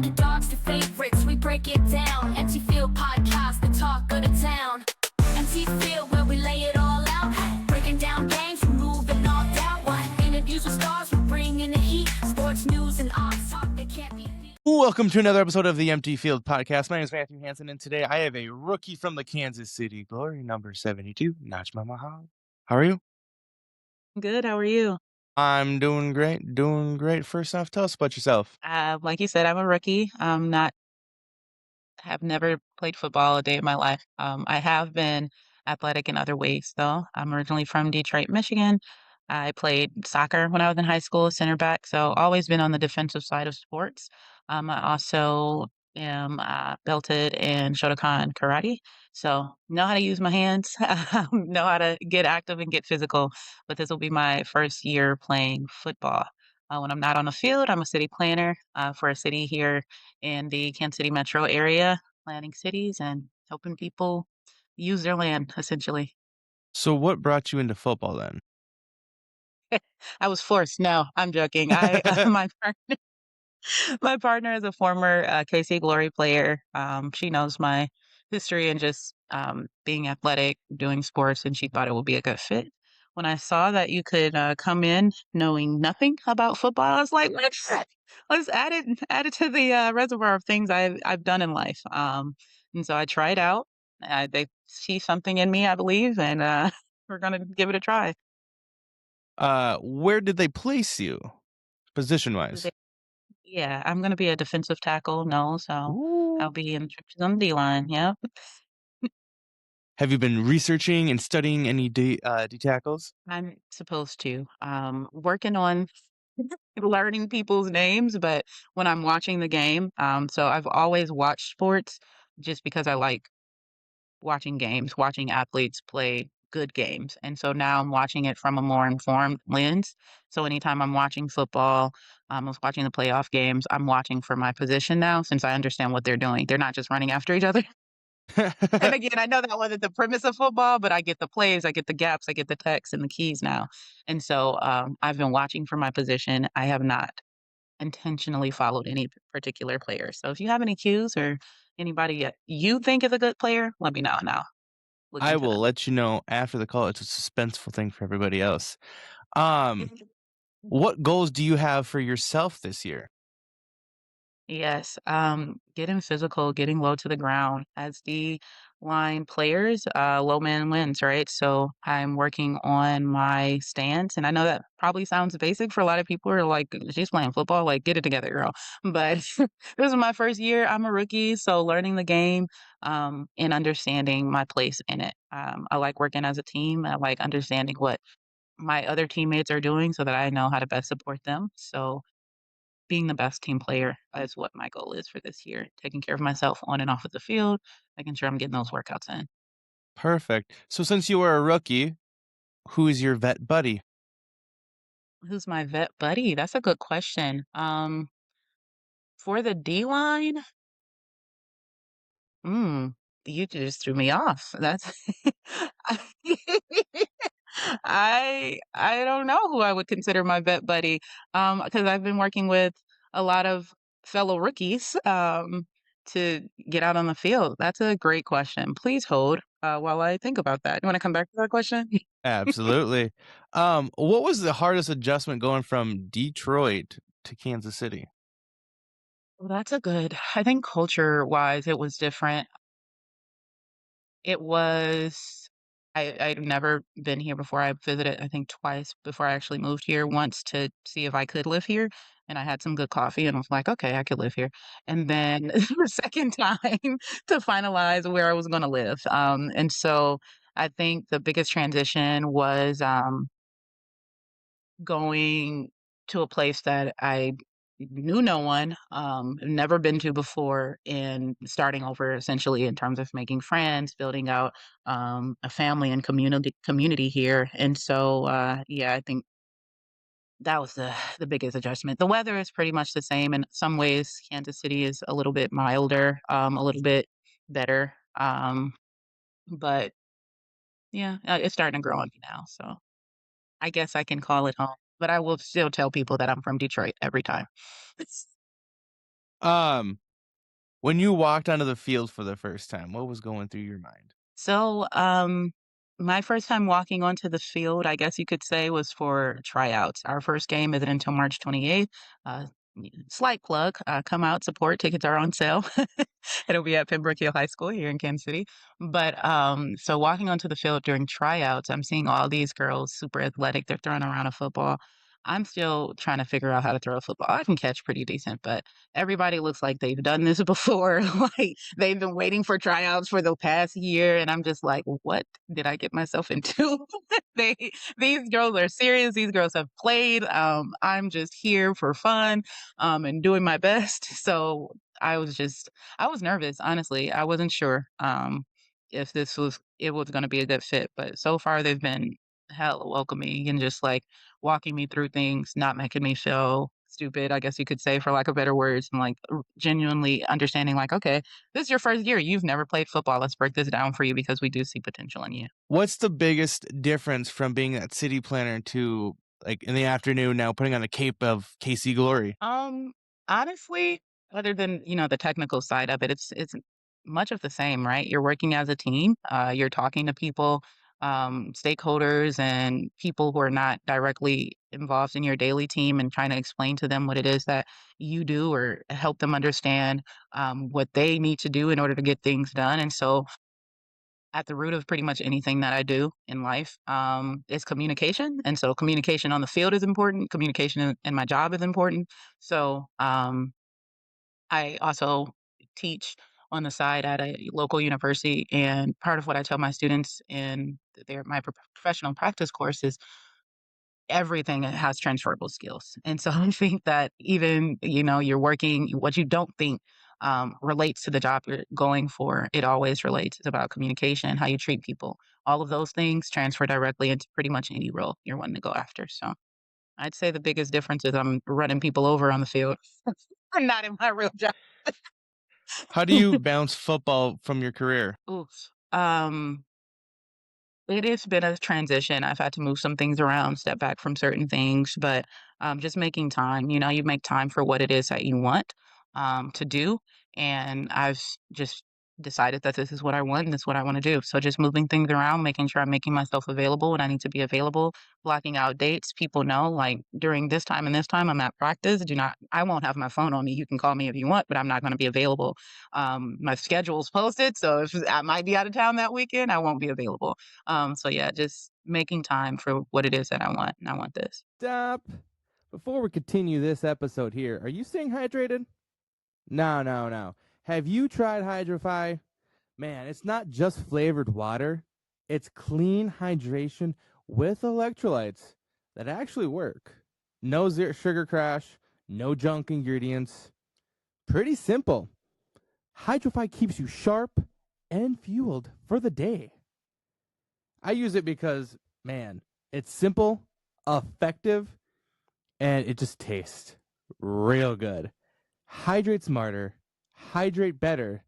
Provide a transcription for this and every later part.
underdogs to favorites, we break it down. Empty Field Podcast, the talk of the town. Empty Field, where we lay it all out. Breaking down games, removing all doubt. Interviews with stars, we're bringing the heat. Sports news and odds talk that can't be beat. Welcome to another episode of the Empty Field Podcast. My name is Mathew Hansen, and today I have a rookie from the Kansas City Glory, number 72, Najma Muhammad. How are you? Good. How are you? I'm doing great, doing great. First off, tell us about yourself. Like you said, I'm a rookie. Have never played football a day in my life. I have been athletic in other ways, though. I'm originally from Detroit, Michigan. I played soccer when I was in high school, center back, so always been on the defensive side of sports. I also am belted in Shotokan karate, so know how to use my hands, know how to get active and get physical. But this will be my first year playing football. When I'm not on the field, I'm a city planner for a city here in the Kansas City metro area, planning cities and helping people use their land, essentially. So, what brought you into football then? I was forced. No, I'm joking. My partner is a former KC Glory player. She knows my history and just being athletic, doing sports, and she thought it would be a good fit. When I saw that you could come in knowing nothing about football, I was like, let's add it to the reservoir of things I've done in life. And so I tried out. They see something in me, I believe, and we're gonna give it a try. Where did they place you, position-wise? Yeah, I'm gonna be a defensive tackle, no, so Ooh. I'll be in the trenches on the D-line, yep. Have you been researching and studying any D tackles? I'm supposed to. Working on learning people's names, but when I'm watching the game, so I've always watched sports just because I like watching games, watching athletes play good games, and so now I'm watching it from a more informed lens. So anytime I'm watching football, I was watching the playoff games, I'm watching for my position now since I understand what they're doing. They're not just running after each other. And again, I know that wasn't the premise of football, but I get the plays, I get the gaps, I get the texts and the keys now. And so I've been watching for my position. I have not intentionally followed any particular player. So if you have any cues or anybody you think is a good player, let me know and I'll look I into will them. let you know after the call. It's a suspenseful thing for everybody else. Um, what goals do you have for yourself this year? Yes, getting physical, getting low to the ground. As the line players, low man wins, right? So I'm working on my stance, and I know that probably sounds basic for a lot of people who are like, she's playing football, like, get it together, girl. But this is my first year. I'm a rookie, so learning the game, and understanding my place in it. I like working as a team. I like understanding what my other teammates are doing so that I know how to best support them. So being the best team player is what my goal is for this year, taking care of myself on and off of the field, making sure I'm getting those workouts in. Perfect. So since you are a rookie, who is your vet buddy? Who's my vet buddy? That's a good question. For the D line, mm, you just threw me off. That's I don't know who I would consider my vet buddy, because I've been working with a lot of fellow rookies, to get out on the field. That's a great question. Please hold, while I think about that. You wanna come back to that question? Absolutely. What was the hardest adjustment going from Detroit to Kansas City? Well, that's a good I think culture-wise, it was different. It was I'd never been here before. I visited, I think, twice before I actually moved here, once to see if I could live here, and I had some good coffee and was like, "Okay, I could live here." And then the second time to finalize where I was gonna live, and so I think the biggest transition was, going to a place that I knew no one, never been to before, and starting over essentially in terms of making friends, building out a family and community here. And so yeah, I think that was the biggest adjustment. The weather is pretty much the same in some ways. Kansas City is a little bit milder, a little bit better. But yeah, it's starting to grow on me now. So I guess I can call it home, but I will still tell people that I'm from Detroit every time. It's When you walked onto the field for the first time, what was going through your mind? So, my first time walking onto the field, I guess you could say, was for tryouts. Our first game isn't until March 28th. Slight plug, come out, support. Tickets are on sale. It'll be at Pembroke Hill High School here in Kansas City. But so walking onto the field during tryouts, I'm seeing all these girls super athletic. They're throwing around a football. I'm still trying to figure out how to throw a football. I can catch pretty decent, but everybody looks like they've done this before. Like they've been waiting for tryouts for the past year, and I'm just like, what did I get myself into? they these girls are serious. These girls have played. I'm just here for fun, and doing my best. So I was nervous, honestly. I wasn't sure if it was going to be a good fit, but so far they've been hella welcoming and just like walking me through things, not making me feel stupid, I guess you could say, for lack of better words, and like genuinely understanding, like, okay, this is your first year. You've never played football. Let's break this down for you because we do see potential in you. What's the biggest difference from being that city planner to, like, in the afternoon now putting on a cape of KC Glory? Honestly, other than, the technical side of it, it's much of the same, right? You're working as a team. You're talking to people, stakeholders and people who are not directly involved in your daily team and trying to explain to them what it is that you do or help them understand what they need to do in order to get things done. And so at the root of pretty much anything that I do in life, is communication. And so communication on the field is important. Communication in my job is important. So I also teach on the side at a local university. And part of what I tell my students in my professional practice course is everything has transferable skills. And so I think that even, you're working, what you don't think relates to the job you're going for, it always relates. It's about communication, how you treat people. All of those things transfer directly into pretty much any role you're wanting to go after. So I'd say the biggest difference is I'm running people over on the field. I'm not in my real job. How do you balance football from your career? Oof. It has been a transition. I've had to move some things around, step back from certain things, but just making time. You make time for what it is that you want to do. And I've just decided that this is what I want and this is what I want to do. So just moving things around, making sure I'm making myself available when I need to be available, blocking out dates. People know, like, during this time and this time, I'm at practice. I won't have my phone on me. You can call me if you want, but I'm not going to be available. My schedule's posted. So if I might be out of town that weekend, I won't be available. So yeah, just making time for what it is that I want, and I want this. Stop. Before we continue this episode here, are you staying hydrated? No, no, no. Have you tried Hydrofy? Man, it's not just flavored water. It's clean hydration with electrolytes that actually work. No sugar crash, no junk ingredients. Pretty simple. Hydrofy keeps you sharp and fueled for the day. I use it because, man, it's simple, effective, and it just tastes real good. Hydrate smarter, hydrate better.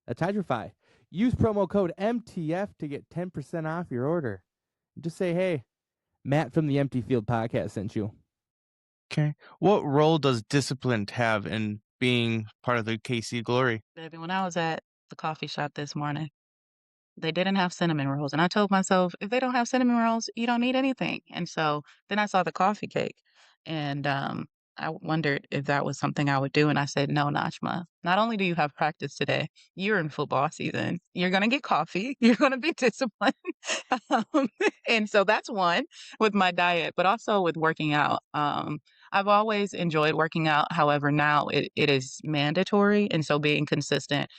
That's Hydrofy. Use promo code MTF to get 10% off your order. Just say, hey, Matt from the Empty Field podcast sent you. Okay. What role does discipline have in being part of the KC Glory? Baby, when I was at the coffee shop this morning, they didn't have cinnamon rolls. And I told myself, if they don't have cinnamon rolls, you don't need anything. And so then I saw the coffee cake and I wondered if that was something I would do. And I said, no, Najma, not only do you have practice today, you're in football season. You're going to get coffee. You're going to be disciplined. um, and so that's one with my diet, but also with working out. I've always enjoyed working out. However, now it is mandatory. And so being consistent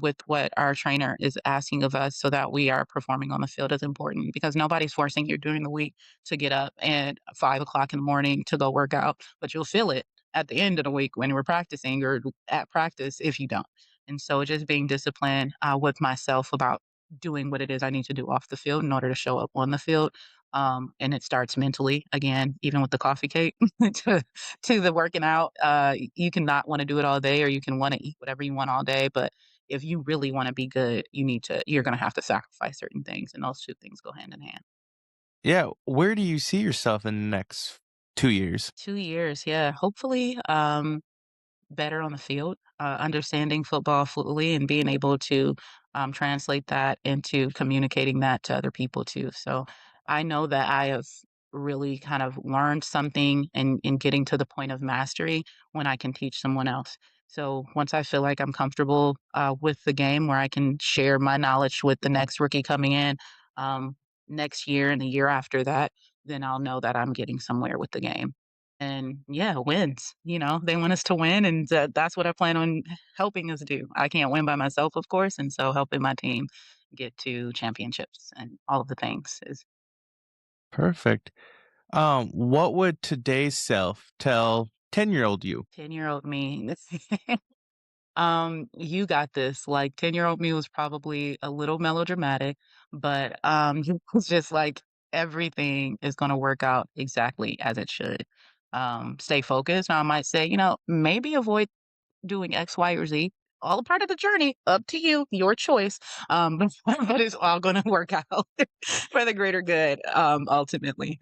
with what our trainer is asking of us so that we are performing on the field is important because nobody's forcing you during the week to get up at 5 o'clock in the morning to go work out, but you'll feel it at the end of the week when we're practicing or at practice if you don't. And so just being disciplined with myself about doing what it is I need to do off the field in order to show up on the field. And it starts mentally again, even with the coffee cake to, to the working out. You cannot want to do it all day or you can want to eat whatever you want all day. But if you really want to be good, you're going to have to sacrifice certain things. And those two things go hand in hand. Yeah. Where do you see yourself in the next 2 years? 2 years. Yeah. Hopefully, better on the field, understanding football fluently and being able to translate that into communicating that to other people too. So I know that I have really kind of learned something in getting to the point of mastery when I can teach someone else. So once I feel like I'm comfortable with the game where I can share my knowledge with the next rookie coming in um, next year and the year after that, then I'll know that I'm getting somewhere with the game. And yeah, wins. You know, they want us to win, and that's what I plan on helping us do. I can't win by myself, of course, and so helping my team get to championships and all of the things is Perfect. What would today's self tell 10-year-old you? 10-year-old me. You got this. Like 10-year-old me was probably a little melodramatic, but he was just like everything is gonna work out exactly as it should. Stay focused. Now I might say, maybe avoid doing X, Y, or Z. All a part of the journey. Up to you, your choice. But it's all gonna work out for the greater good, ultimately.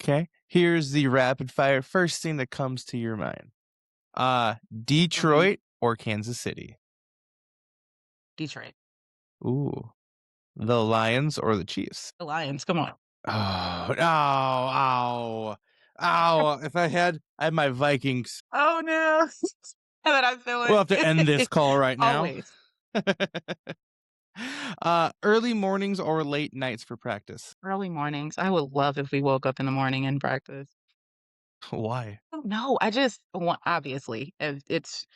Okay. Here's the rapid fire first thing that comes to your mind. Detroit or Kansas City? Detroit. Ooh. The Lions or the Chiefs? The Lions, come on. Oh, ow, ow, ow. If I had my Vikings. Oh no. That I feel We'll have to end this call right now. Always. Early mornings or late nights for practice? Early mornings. I would love if we woke up in the morning and practice. Why? No, I just want obviously, if it's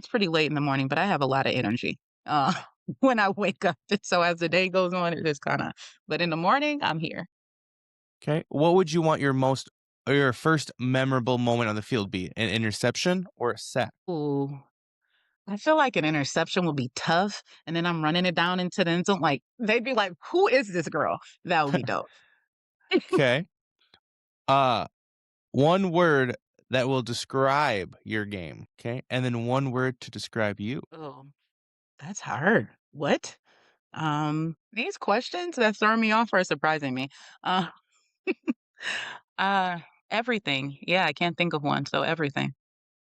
pretty late in the morning, but I have a lot of energy, uh, when I wake up, and so as the day goes on, it just kinda but in the morning, I'm here. Okay. What would you want your first memorable moment on the field be? An interception or a sack? Ooh, I feel like an interception would be tough, and then I'm running it down into the end zone, like, they'd be like, "Who is this girl?" That would be dope. Okay. Uh, one word that will describe your game. Okay. And then one word to describe you. Oh, that's hard. What? These questions that throw me off are surprising me. Uh, uh, everything. Yeah, I can't think of one, so everything.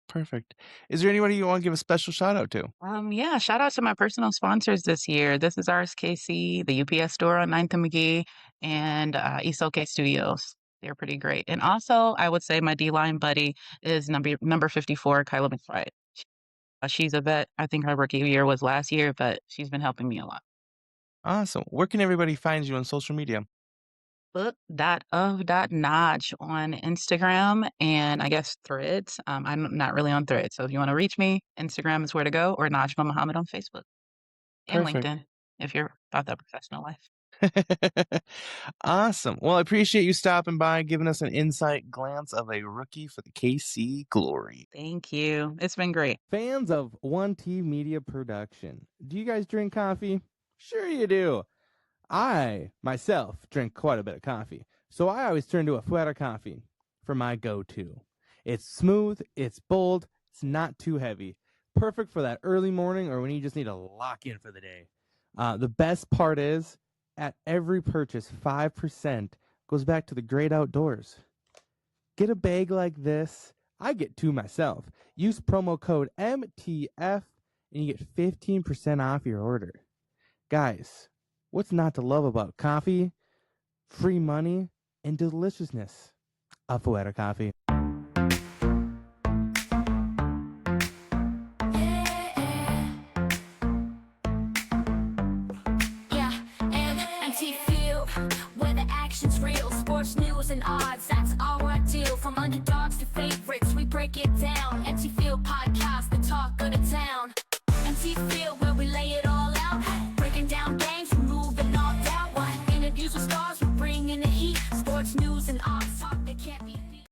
Perfect. Is there anybody you want to give a special shout out to? Yeah, shout out to my personal sponsors this year. This is RSKC, the UPS store on 9th and McGee, and East OK Studios. They're pretty great. And also, I would say my D-line buddy is number 54, Kyla McBride. She's a vet. I think her rookie year was last year, but she's been helping me a lot. Awesome. Where can everybody find you on social media? Book.of.notch on Instagram and I guess Threads. I'm not really on Threads, so if you want to reach me, Instagram is where to go, or Najma Muhammad on Facebook and Perfect. LinkedIn if you're about that professional life. Awesome. Well, I appreciate you stopping by, giving us an insight glance of a rookie for the KC Glory. Thank you. It's been great. Fans of One T Media Production, do you guys drink coffee? Sure you do. I, myself, drink quite a bit of coffee, so I always turn to a Fuera coffee for my go-to. It's smooth, it's bold, it's not too heavy. Perfect for that early morning or when you just need to lock in for the day. The best part is, at every purchase, 5% goes back to the great outdoors. Get a bag like this. I get two myself. Use promo code MTF and you get 15% off your order. Guys, what's not to love about coffee, free money, and deliciousness? A Fuera coffee. Yeah, MT Field, where the action's real. Sports news and odds, that's our deal. From underdogs to favorites, we break it down. MT Field podcast, the talk of the town. MT Field, where we lay